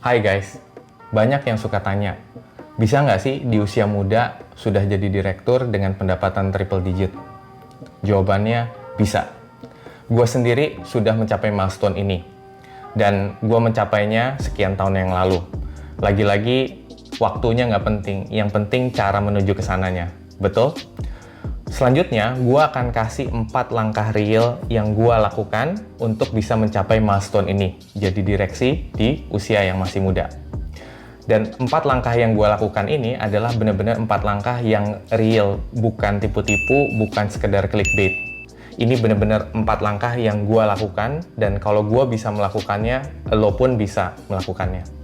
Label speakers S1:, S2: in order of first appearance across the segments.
S1: Hai guys, banyak yang suka tanya, bisa nggak sih di usia muda sudah jadi direktur dengan pendapatan triple digit? Jawabannya, bisa. Gue sendiri sudah mencapai milestone ini, dan gue mencapainya sekian tahun yang lalu. Lagi-lagi, waktunya nggak penting, yang penting cara menuju ke sananya. Betul? Selanjutnya, gue akan kasih 4 langkah real yang gue lakukan untuk bisa mencapai milestone ini, jadi direksi di usia yang masih muda. Dan 4 langkah yang gue lakukan ini adalah benar-benar 4 langkah yang real, bukan tipu-tipu, bukan sekedar clickbait. Ini benar-benar 4 langkah yang gue lakukan, dan kalau gue bisa melakukannya, lo pun bisa melakukannya.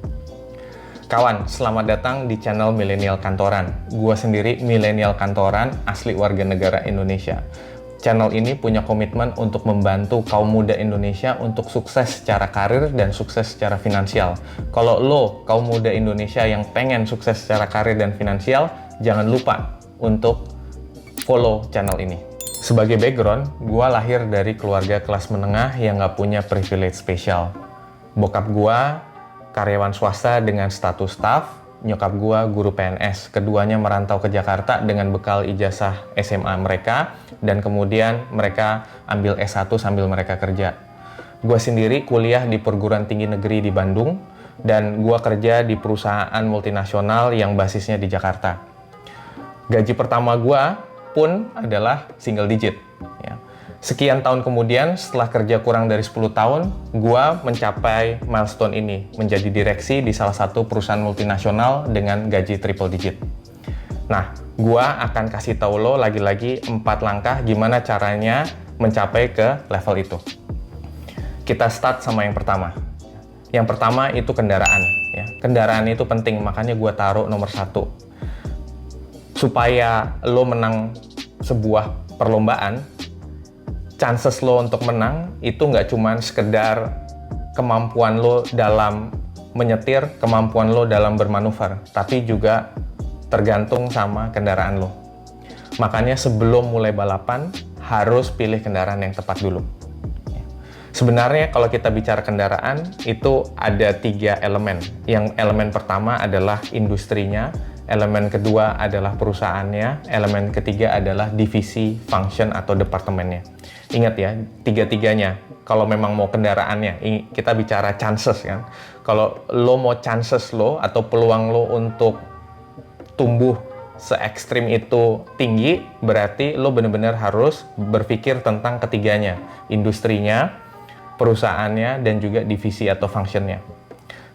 S1: Kawan, selamat datang di channel Milenial Kantoran. Gua sendiri milenial kantoran, asli warga negara Indonesia. Channel ini punya komitmen untuk membantu kaum muda Indonesia untuk sukses secara karir dan sukses secara finansial. Kalau lo, kaum muda Indonesia yang pengen sukses secara karir dan finansial, jangan lupa untuk follow channel ini. Sebagai background, gua lahir dari keluarga kelas menengah yang nggak punya privilege spesial. Bokap gua karyawan swasta dengan status staff, nyokap gua guru PNS. Keduanya merantau ke Jakarta dengan bekal ijazah SMA mereka, dan kemudian mereka ambil S1 sambil mereka kerja. Gua sendiri kuliah di perguruan tinggi negeri di Bandung, dan gua kerja di perusahaan multinasional yang basisnya di Jakarta. Gaji pertama gua pun adalah single digit. Ya. Sekian tahun kemudian, setelah kerja kurang dari 10 tahun, gua mencapai milestone ini, menjadi direksi di salah satu perusahaan multinasional dengan gaji triple digit. Nah, gua akan kasih tahu lo lagi-lagi 4 langkah gimana caranya mencapai ke level itu. Kita start sama yang pertama. Yang pertama itu kendaraan. Ya. Kendaraan itu penting, makanya gua taruh nomor 1. Supaya lo menang sebuah perlombaan, chances lo untuk menang itu nggak cuma sekedar kemampuan lo dalam menyetir, kemampuan lo dalam bermanuver, tapi juga tergantung sama kendaraan lo. Makanya sebelum mulai balapan, harus pilih kendaraan yang tepat dulu. Sebenarnya kalau kita bicara kendaraan, itu ada 3 elemen. Yang elemen pertama adalah industrinya, elemen kedua adalah perusahaannya, elemen ketiga adalah divisi, function, atau departemennya. Ingat ya, 3-tiganya. Kalau memang mau kendaraannya, kita bicara chances kan. Kalau lo mau chances lo atau peluang lo untuk tumbuh se-ekstrim itu tinggi, berarti lo benar-benar harus berpikir tentang ketiganya. Industrinya, perusahaannya, dan juga divisi atau functionnya.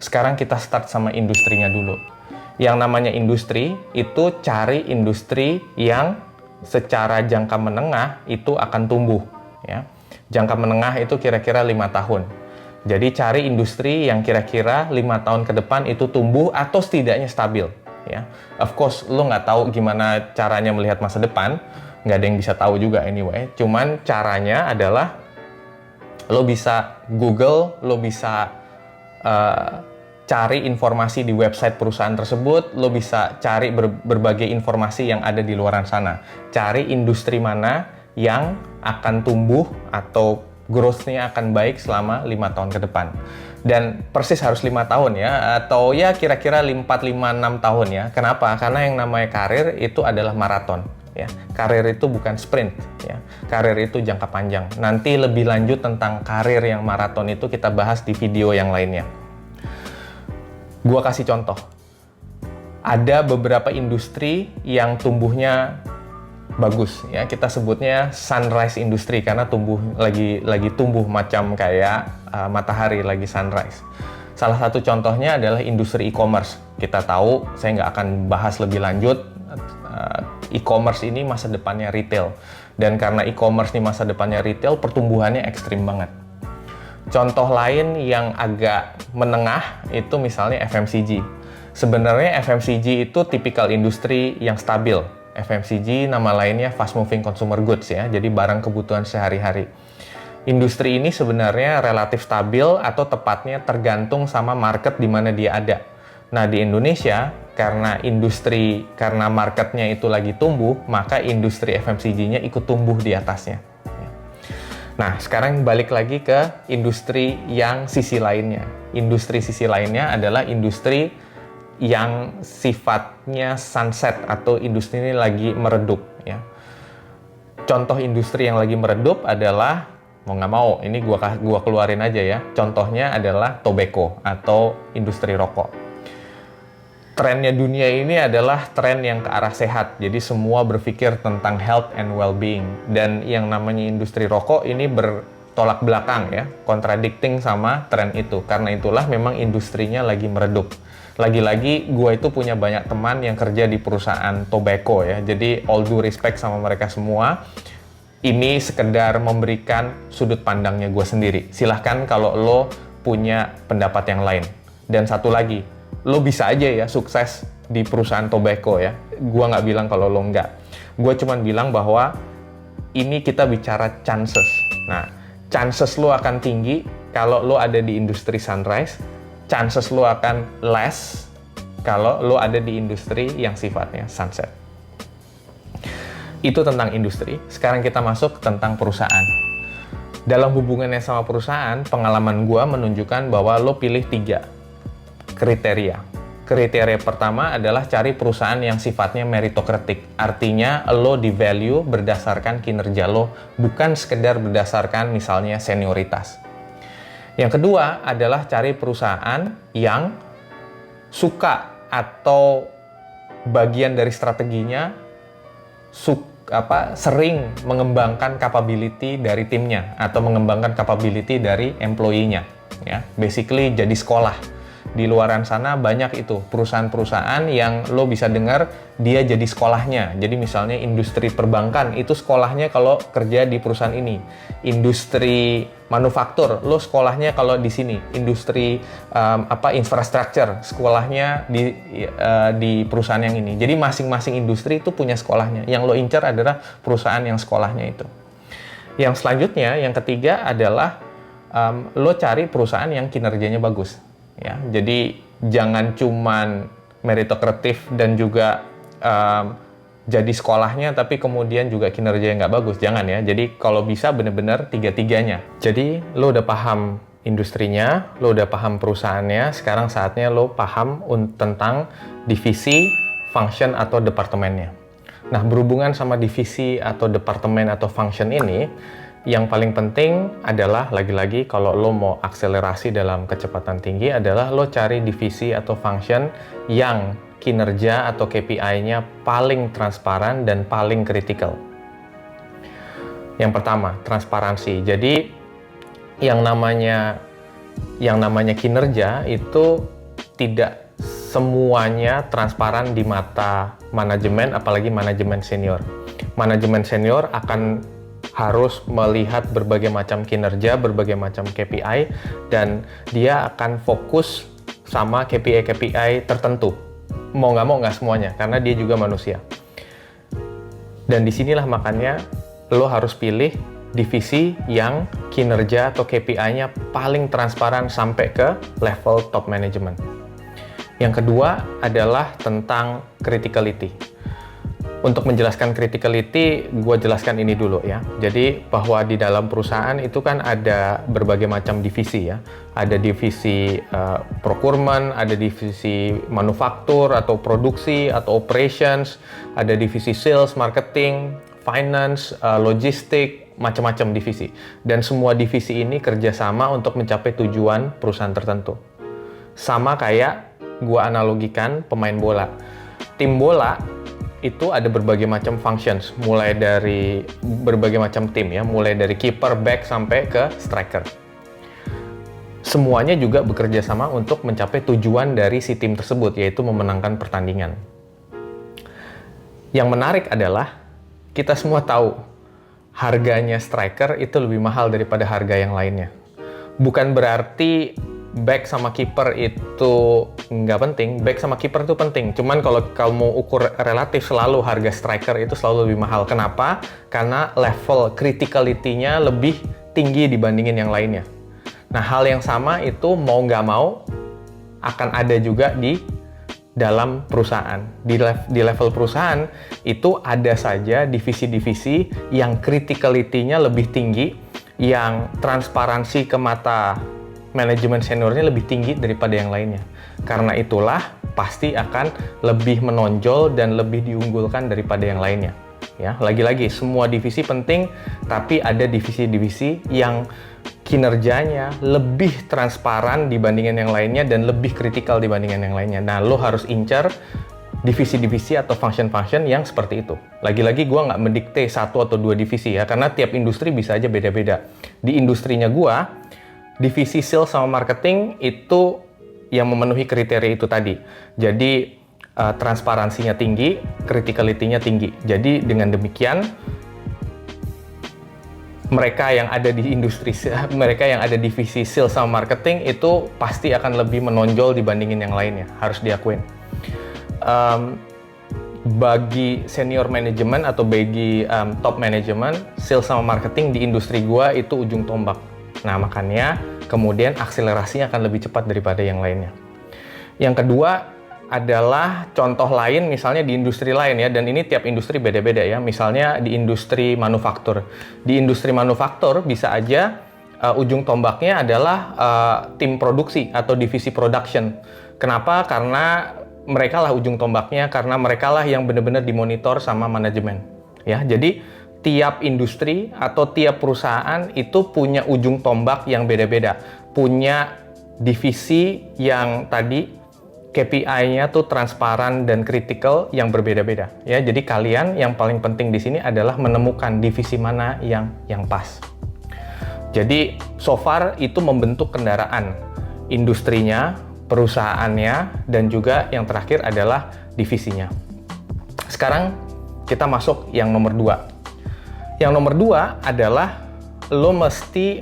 S1: Sekarang kita start sama industrinya dulu. Yang namanya industri, itu cari industri yang secara jangka menengah itu akan tumbuh. Ya. Jangka menengah itu kira-kira 5 tahun. Jadi cari industri yang kira-kira 5 tahun ke depan itu tumbuh atau setidaknya stabil. Ya. Of course, lo nggak tahu gimana caranya melihat masa depan. Nggak ada yang bisa tahu juga anyway. Cuman caranya adalah lo bisa Google, lo bisa cari informasi di website perusahaan tersebut, lo bisa cari berbagai informasi yang ada di luaran sana. Cari industri mana yang akan tumbuh atau growth-nya akan baik selama 5 tahun ke depan. Dan persis harus 5 tahun ya, atau ya kira-kira 4, 5, 6 tahun ya. Kenapa? Karena yang namanya karir itu adalah maraton. Ya. Karir itu bukan sprint. Ya. Karir itu jangka panjang. Nanti lebih lanjut tentang karir yang maraton itu kita bahas di video yang lainnya. Gua kasih contoh. Ada beberapa industri yang tumbuhnya bagus ya, kita sebutnya sunrise industry karena lagi tumbuh macam kayak matahari lagi sunrise. Salah satu contohnya adalah industri e-commerce. Kita tahu, saya nggak akan bahas lebih lanjut, e-commerce ini masa depannya retail, dan karena e-commerce ini masa depannya retail, pertumbuhannya ekstrim banget. Contoh lain yang agak menengah itu misalnya FMCG. Sebenarnya FMCG itu tipikal industri yang stabil. FMCG nama lainnya fast moving consumer goods ya, jadi barang kebutuhan sehari-hari. Industri ini sebenarnya relatif stabil atau tepatnya tergantung sama market di mana dia ada. Nah, di Indonesia, karena marketnya itu lagi tumbuh, maka industri FMCG-nya ikut tumbuh di atasnya. Nah, sekarang balik lagi ke industri yang sisi lainnya. Industri sisi lainnya adalah industri yang sifatnya sunset atau industri ini lagi meredup, ya. Contoh industri yang lagi meredup adalah, mau nggak mau, ini gua keluarin aja ya. Contohnya adalah tobacco atau industri rokok. Trennya dunia ini adalah tren yang ke arah sehat. Jadi semua berpikir tentang health and well-being. Dan yang namanya industri rokok ini bertolak belakang ya, contradicting sama tren itu. Karena itulah memang industrinya lagi meredup. Lagi-lagi gue itu punya banyak teman yang kerja di perusahaan tobacco ya. Jadi all due respect sama mereka semua. Ini sekedar memberikan sudut pandangnya gue sendiri. Silahkan kalau lo punya pendapat yang lain. Dan satu lagi, lo bisa aja ya sukses di perusahaan tobacco ya. Gua nggak bilang kalau lo nggak. Gua cuman bilang bahwa ini kita bicara chances. Nah, chances lo akan tinggi kalau lo ada di industri sunrise. Chances lo akan less kalau lo ada di industri yang sifatnya sunset. Itu tentang industri. Sekarang kita masuk tentang perusahaan. Dalam hubungannya sama perusahaan, pengalaman gua menunjukkan bahwa lo pilih 3 kriteria. Kriteria pertama adalah cari perusahaan yang sifatnya meritokratik. Artinya lo di value berdasarkan kinerja lo, bukan sekedar berdasarkan misalnya senioritas. Yang kedua adalah cari perusahaan yang suka atau bagian dari strateginya sering mengembangkan capability dari timnya atau mengembangkan capability dari employee-nya. Ya, basically jadi sekolah. Di luaran sana banyak itu perusahaan-perusahaan yang lo bisa dengar dia jadi sekolahnya. Jadi misalnya industri perbankan itu sekolahnya kalau kerja di perusahaan ini. Industri manufaktur lo sekolahnya kalau di sini. Industri infrastruktur sekolahnya di perusahaan yang ini. Jadi masing-masing industri itu punya sekolahnya. Yang lo incar adalah perusahaan yang sekolahnya itu. Yang selanjutnya, yang ketiga adalah lo cari perusahaan yang kinerjanya bagus. Ya, jadi jangan cuman meritokratif dan juga jadi sekolahnya tapi kemudian juga kinerja yang nggak bagus, jangan ya. Jadi kalau bisa bener-bener 3-tiganya. Jadi lo udah paham industrinya, lo udah paham perusahaannya, sekarang saatnya lo paham tentang divisi, function atau departemennya. Nah, berhubungan sama divisi atau departemen atau function ini, yang paling penting adalah lagi-lagi kalau lo mau akselerasi dalam kecepatan tinggi adalah lo cari divisi atau function yang kinerja atau KPI-nya paling transparan dan paling kritikal. Yang pertama, transparansi. Jadi yang namanya kinerja itu tidak semuanya transparan di mata manajemen, apalagi manajemen senior. Manajemen senior akan harus melihat berbagai macam kinerja, berbagai macam KPI, dan dia akan fokus sama KPI tertentu. Mau nggak mau nggak semuanya, karena dia juga manusia. Dan disinilah makanya lo harus pilih divisi yang kinerja atau KPI-nya paling transparan sampai ke level top management. Yang kedua adalah tentang criticality. Untuk menjelaskan criticality, gue jelaskan ini dulu ya. Jadi bahwa di dalam perusahaan itu kan ada berbagai macam divisi ya. Ada divisi procurement, ada divisi manufaktur atau produksi atau operations, ada divisi sales, marketing, finance, logistik, macam-macam divisi. Dan semua divisi ini kerjasama untuk mencapai tujuan perusahaan tertentu. Sama kayak gue analogikan pemain bola. Tim bola itu ada berbagai macam functions, mulai dari berbagai macam tim ya, mulai dari kiper, back, sampai ke striker. Semuanya juga bekerja sama untuk mencapai tujuan dari si tim tersebut, yaitu memenangkan pertandingan. Yang menarik adalah, kita semua tahu, harganya striker itu lebih mahal daripada harga yang lainnya. Bukan berarti back sama kiper itu nggak penting, back sama kiper itu penting. Cuman kalau kamu ukur relatif, selalu harga striker itu selalu lebih mahal. Kenapa? Karena level criticality-nya lebih tinggi dibandingin yang lainnya. Nah, hal yang sama itu mau nggak mau akan ada juga di dalam perusahaan. Di level perusahaan itu ada saja divisi-divisi yang criticality-nya lebih tinggi, yang transparansi ke mata manajemen seniornya lebih tinggi daripada yang lainnya. Karena itulah pasti akan lebih menonjol dan lebih diunggulkan daripada yang lainnya. Ya, lagi-lagi semua divisi penting, tapi ada divisi-divisi yang kinerjanya lebih transparan dibandingin yang lainnya dan lebih kritikal dibandingin yang lainnya. Nah, lo harus incar divisi-divisi atau function-function yang seperti itu. Lagi-lagi gue nggak mendikte 1 atau 2 divisi ya, karena tiap industri bisa aja beda-beda. Di industrinya gue, divisi sales sama marketing itu yang memenuhi kriteria itu tadi. Jadi transparansinya tinggi, criticality-nya tinggi. Jadi dengan demikian mereka yang ada di industri, mereka yang ada divisi sales sama marketing itu pasti akan lebih menonjol dibandingin yang lainnya, harus diakuin. Bagi senior manajemen atau bagi top manajemen, sales sama marketing di industri gua itu ujung tombak. Nah, makanya kemudian akselerasinya akan lebih cepat daripada yang lainnya. Yang kedua adalah contoh lain misalnya di industri lain ya, dan ini tiap industri beda-beda ya. Misalnya di industri manufaktur. Di industri manufaktur bisa aja ujung tombaknya adalah tim produksi atau divisi production. Kenapa? Karena mereka lah ujung tombaknya, karena mereka lah yang benar-benar dimonitor sama manajemen. Ya, jadi tiap industri atau tiap perusahaan itu punya ujung tombak yang beda-beda. Punya divisi yang tadi KPI-nya tuh transparan dan kritikal yang berbeda-beda ya. Jadi kalian yang paling penting di sini adalah menemukan divisi mana yang pas. Jadi so far itu membentuk kendaraan, industrinya, perusahaannya, dan juga yang terakhir adalah divisinya. Sekarang kita masuk yang nomor 2. Yang nomor 2 adalah lo mesti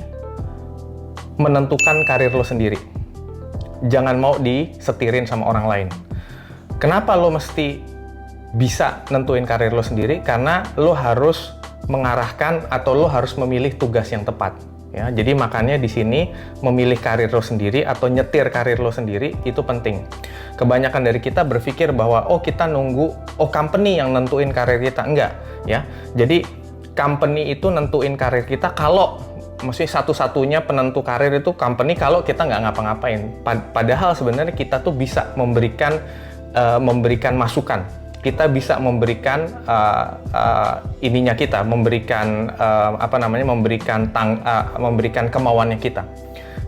S1: menentukan karir lo sendiri. Jangan mau disetirin sama orang lain. Kenapa lo mesti bisa nentuin karir lo sendiri? Karena lo harus mengarahkan atau lo harus memilih tugas yang tepat. Ya, jadi makanya di sini memilih karir lo sendiri atau nyetir karir lo sendiri itu penting. Kebanyakan dari kita berpikir bahwa kita nunggu company yang nentuin karir kita. Enggak, ya. Jadi company itu nentuin karir kita kalau maksudnya satu-satunya penentu karir itu company kalau kita nggak ngapa-ngapain. Padahal sebenarnya kita tuh bisa memberikan masukan. Kita bisa memberikan ininya kita, memberikan memberikan kemauannya kita.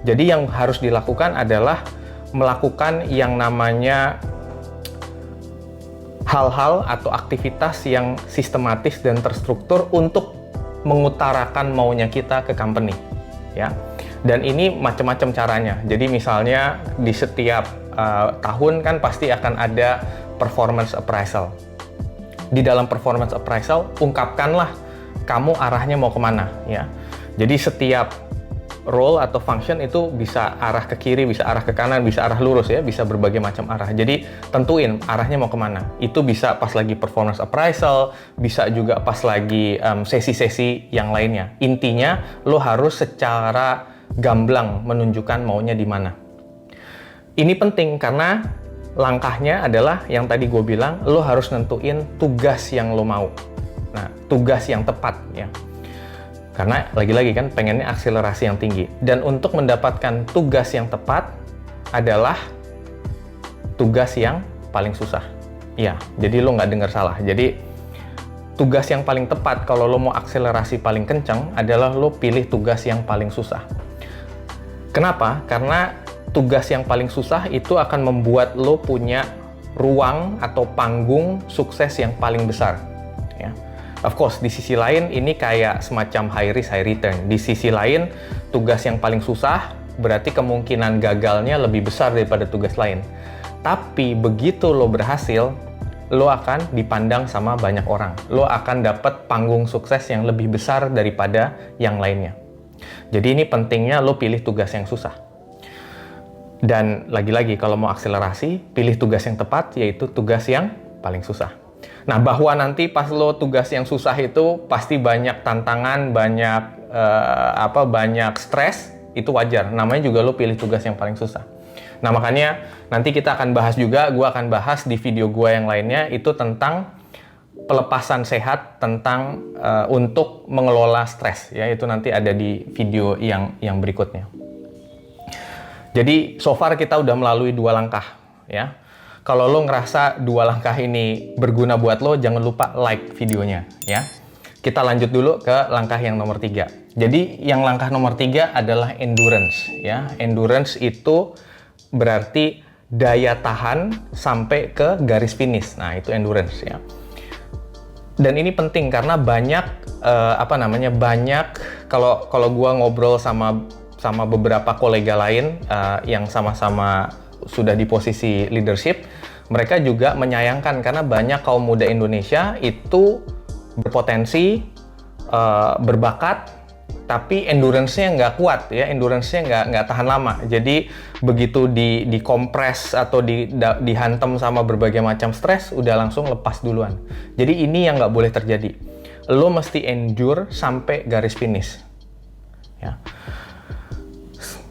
S1: Jadi yang harus dilakukan adalah melakukan yang namanya hal-hal atau aktivitas yang sistematis dan terstruktur untuk mengutarakan maunya kita ke company, ya. Dan ini macam-macam caranya. Jadi misalnya di setiap tahun kan pasti akan ada performance appraisal. Di dalam performance appraisal, ungkapkanlah kamu arahnya mau kemana, ya. Jadi setiap role atau function itu bisa arah ke kiri, bisa arah ke kanan, bisa arah lurus ya, bisa berbagai macam arah. Jadi tentuin arahnya mau kemana. Itu bisa pas lagi performance appraisal, bisa juga pas lagi sesi-sesi yang lainnya. Intinya lo harus secara gamblang menunjukkan maunya di mana. Ini penting karena langkahnya adalah yang tadi gue bilang, lo harus nentuin tugas yang lo mau. Nah, tugas yang tepat ya. Karena lagi-lagi kan pengennya akselerasi yang tinggi. Dan untuk mendapatkan tugas yang tepat adalah tugas yang paling susah. Ya, jadi lo nggak dengar salah. Jadi tugas yang paling tepat kalau lo mau akselerasi paling kencang adalah lo pilih tugas yang paling susah. Kenapa? Karena tugas yang paling susah itu akan membuat lo punya ruang atau panggung sukses yang paling besar. Ya. Of course, di sisi lain ini kayak semacam high risk, high return. Di sisi lain, tugas yang paling susah berarti kemungkinan gagalnya lebih besar daripada tugas lain. Tapi begitu lo berhasil, lo akan dipandang sama banyak orang. Lo akan dapat panggung sukses yang lebih besar daripada yang lainnya. Jadi ini pentingnya lo pilih tugas yang susah. Dan lagi-lagi kalau mau akselerasi, pilih tugas yang tepat, yaitu tugas yang paling susah. Nah, bahwa nanti pas lo tugas yang susah itu pasti banyak tantangan, banyak stres, itu wajar. Namanya juga lo pilih tugas yang paling susah. Nah, makanya nanti kita akan bahas juga, gue akan bahas di video gue yang lainnya, itu tentang pelepasan sehat, tentang untuk mengelola stres, ya. Itu nanti ada di video yang berikutnya. Jadi, so far kita udah melalui 2 langkah, ya. Kalau lo ngerasa 2 langkah ini berguna buat lo, jangan lupa like videonya, ya. Kita lanjut dulu ke langkah yang nomor 3. Jadi, yang langkah nomor 3 adalah endurance, ya. Endurance itu berarti daya tahan sampai ke garis finish. Nah, itu endurance, ya. Dan ini penting karena banyak banyak kalau gua ngobrol sama beberapa kolega lain yang sama-sama sudah di posisi leadership, mereka juga menyayangkan karena banyak kaum muda Indonesia itu berpotensi, berbakat, tapi endurance-nya nggak kuat, ya. Endurance-nya nggak tahan lama. Jadi begitu dikompres atau dihantam sama berbagai macam stres, udah langsung lepas duluan. Jadi ini yang nggak boleh terjadi. Lo mesti endure sampai garis finish, ya.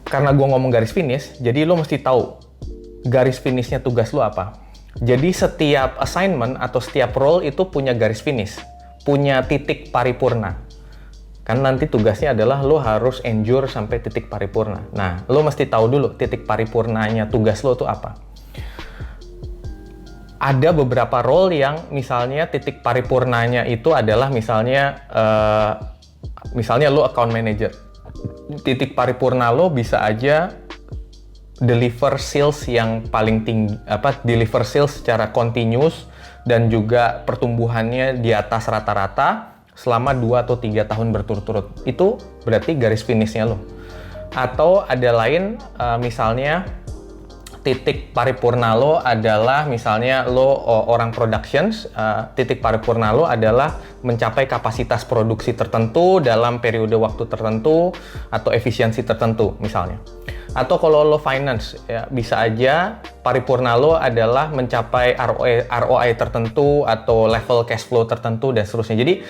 S1: Karena gue ngomong garis finish, jadi lo mesti tahu garis finishnya tugas lo apa. Jadi setiap assignment atau setiap role itu punya garis finish, punya titik paripurna. Kan nanti tugasnya adalah lo harus endure sampai titik paripurna. Nah, lo mesti tahu dulu titik paripurnanya tugas lo tuh apa. Ada beberapa role yang misalnya titik paripurnanya itu adalah misalnya lo account manager. Titik paripurna lo bisa aja deliver sales yang paling tinggi, deliver sales secara continuous dan juga pertumbuhannya di atas rata-rata selama 2 atau 3 tahun berturut-turut. Itu berarti garis finishnya lo. Atau ada lain, misalnya titik paripurna lo adalah misalnya lo orang productions, titik paripurna lo adalah mencapai kapasitas produksi tertentu dalam periode waktu tertentu atau efisiensi tertentu misalnya. Atau kalau lo finance, ya, bisa aja paripurna lo adalah mencapai ROI tertentu atau level cash flow tertentu dan seterusnya. Jadi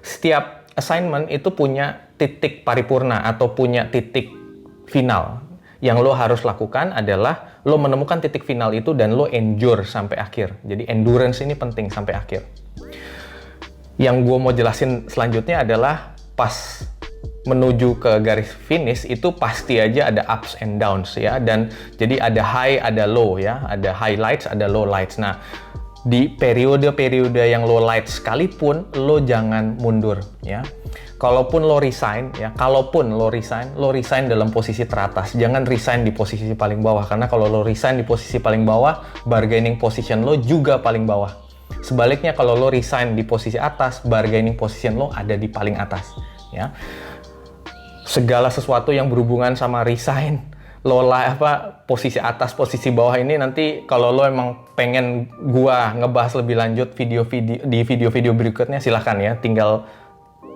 S1: setiap assignment itu punya titik paripurna atau punya titik final. Yang lo harus lakukan adalah lo menemukan titik final itu dan lo endure sampai akhir. Jadi endurance ini penting sampai akhir. Yang gue mau jelasin selanjutnya adalah pas menuju ke garis finish itu pasti aja ada ups and downs, ya. Dan jadi ada high, ada low, ya. Ada highlights, ada lowlights. Nah, di periode-periode yang low light sekalipun, lo jangan mundur, ya. Kalaupun lo resign dalam posisi teratas. Jangan resign di posisi paling bawah, karena kalau lo resign di posisi paling bawah, bargaining position lo juga paling bawah. Sebaliknya, kalau lo resign di posisi atas, bargaining position lo ada di paling atas, ya. Segala sesuatu yang berhubungan sama resign, posisi atas, posisi bawah ini nanti kalau lo emang pengen gua ngebahas lebih lanjut di video-video berikutnya, silahkan, ya, tinggal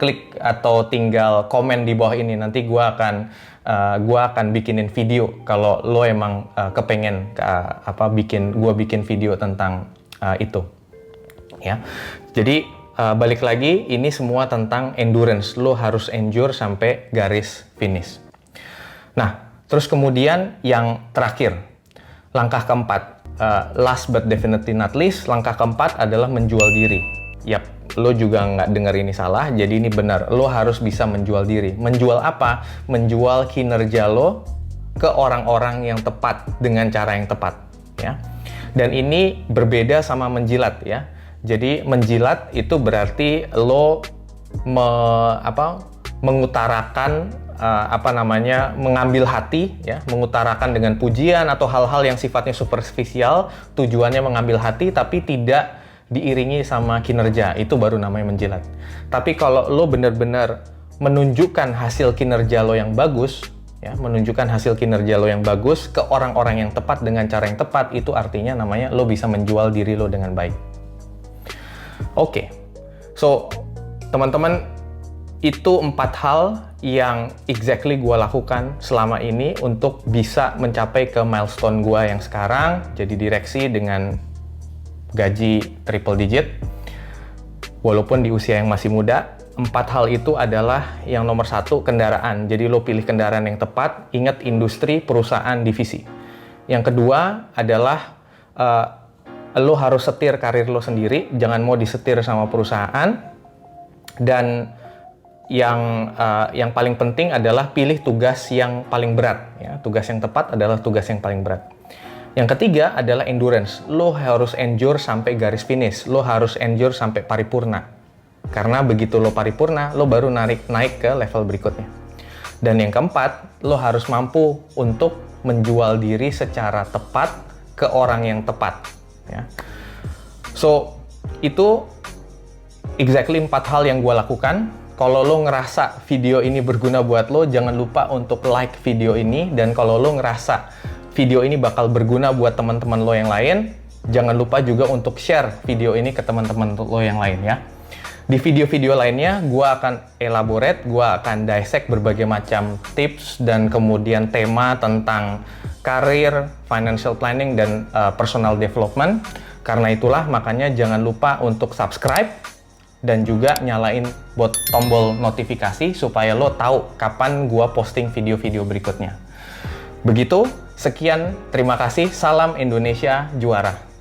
S1: klik atau tinggal komen di bawah ini. Nanti gua akan bikinin video kalau lo emang kepengen bikin video tentang itu, ya. Jadi balik lagi, ini semua tentang endurance. Lo harus endure sampai garis finish. Nah, terus kemudian yang terakhir, langkah keempat, last but definitely not least, langkah keempat adalah menjual diri. Yap, lo juga nggak dengar ini salah, jadi ini benar. Lo harus bisa menjual diri. Menjual apa? Menjual kinerja lo ke orang-orang yang tepat dengan cara yang tepat, ya. Dan ini berbeda sama menjilat, ya. Jadi menjilat itu berarti lo mengutarakan mengambil hati, ya, mengutarakan dengan pujian atau hal-hal yang sifatnya superficial, tujuannya mengambil hati tapi tidak diiringi sama kinerja. Itu baru namanya menjilat. Tapi kalau lo benar-benar menunjukkan hasil kinerja lo yang bagus, ya, menunjukkan hasil kinerja lo yang bagus ke orang-orang yang tepat dengan cara yang tepat, itu artinya namanya lo bisa menjual diri lo dengan baik. Oke, so teman-teman, itu 4 hal yang exactly gue lakukan selama ini untuk bisa mencapai ke milestone gue yang sekarang, jadi direksi dengan gaji triple digit, walaupun di usia yang masih muda. 4 hal itu adalah yang nomor 1, kendaraan. Jadi lo pilih kendaraan yang tepat, ingat industri, perusahaan, divisi. Yang kedua adalah lo harus setir karir lo sendiri, jangan mau disetir sama perusahaan. Dan yang paling penting adalah pilih tugas yang paling berat. Ya. Tugas yang tepat adalah tugas yang paling berat. Yang ketiga adalah endurance. Lo harus endure sampai garis finish. Lo harus endure sampai paripurna. Karena begitu lo paripurna, lo baru naik ke level berikutnya. Dan yang keempat, lo harus mampu untuk menjual diri secara tepat ke orang yang tepat. Ya. So, itu exactly 4 hal yang gue lakukan. Kalau lo ngerasa video ini berguna buat lo, jangan lupa untuk like video ini. Dan kalau lo ngerasa video ini bakal berguna buat teman-teman lo yang lain, jangan lupa juga untuk share video ini ke teman-teman lo yang lain ya. Di video-video lainnya, gue akan elaborate, gue akan dissect berbagai macam tips dan kemudian tema tentang karir, financial planning, dan personal development. Karena itulah, makanya jangan lupa untuk subscribe dan juga nyalain tombol notifikasi supaya lo tahu kapan gue posting video-video berikutnya. Begitu, sekian, terima kasih, salam Indonesia juara.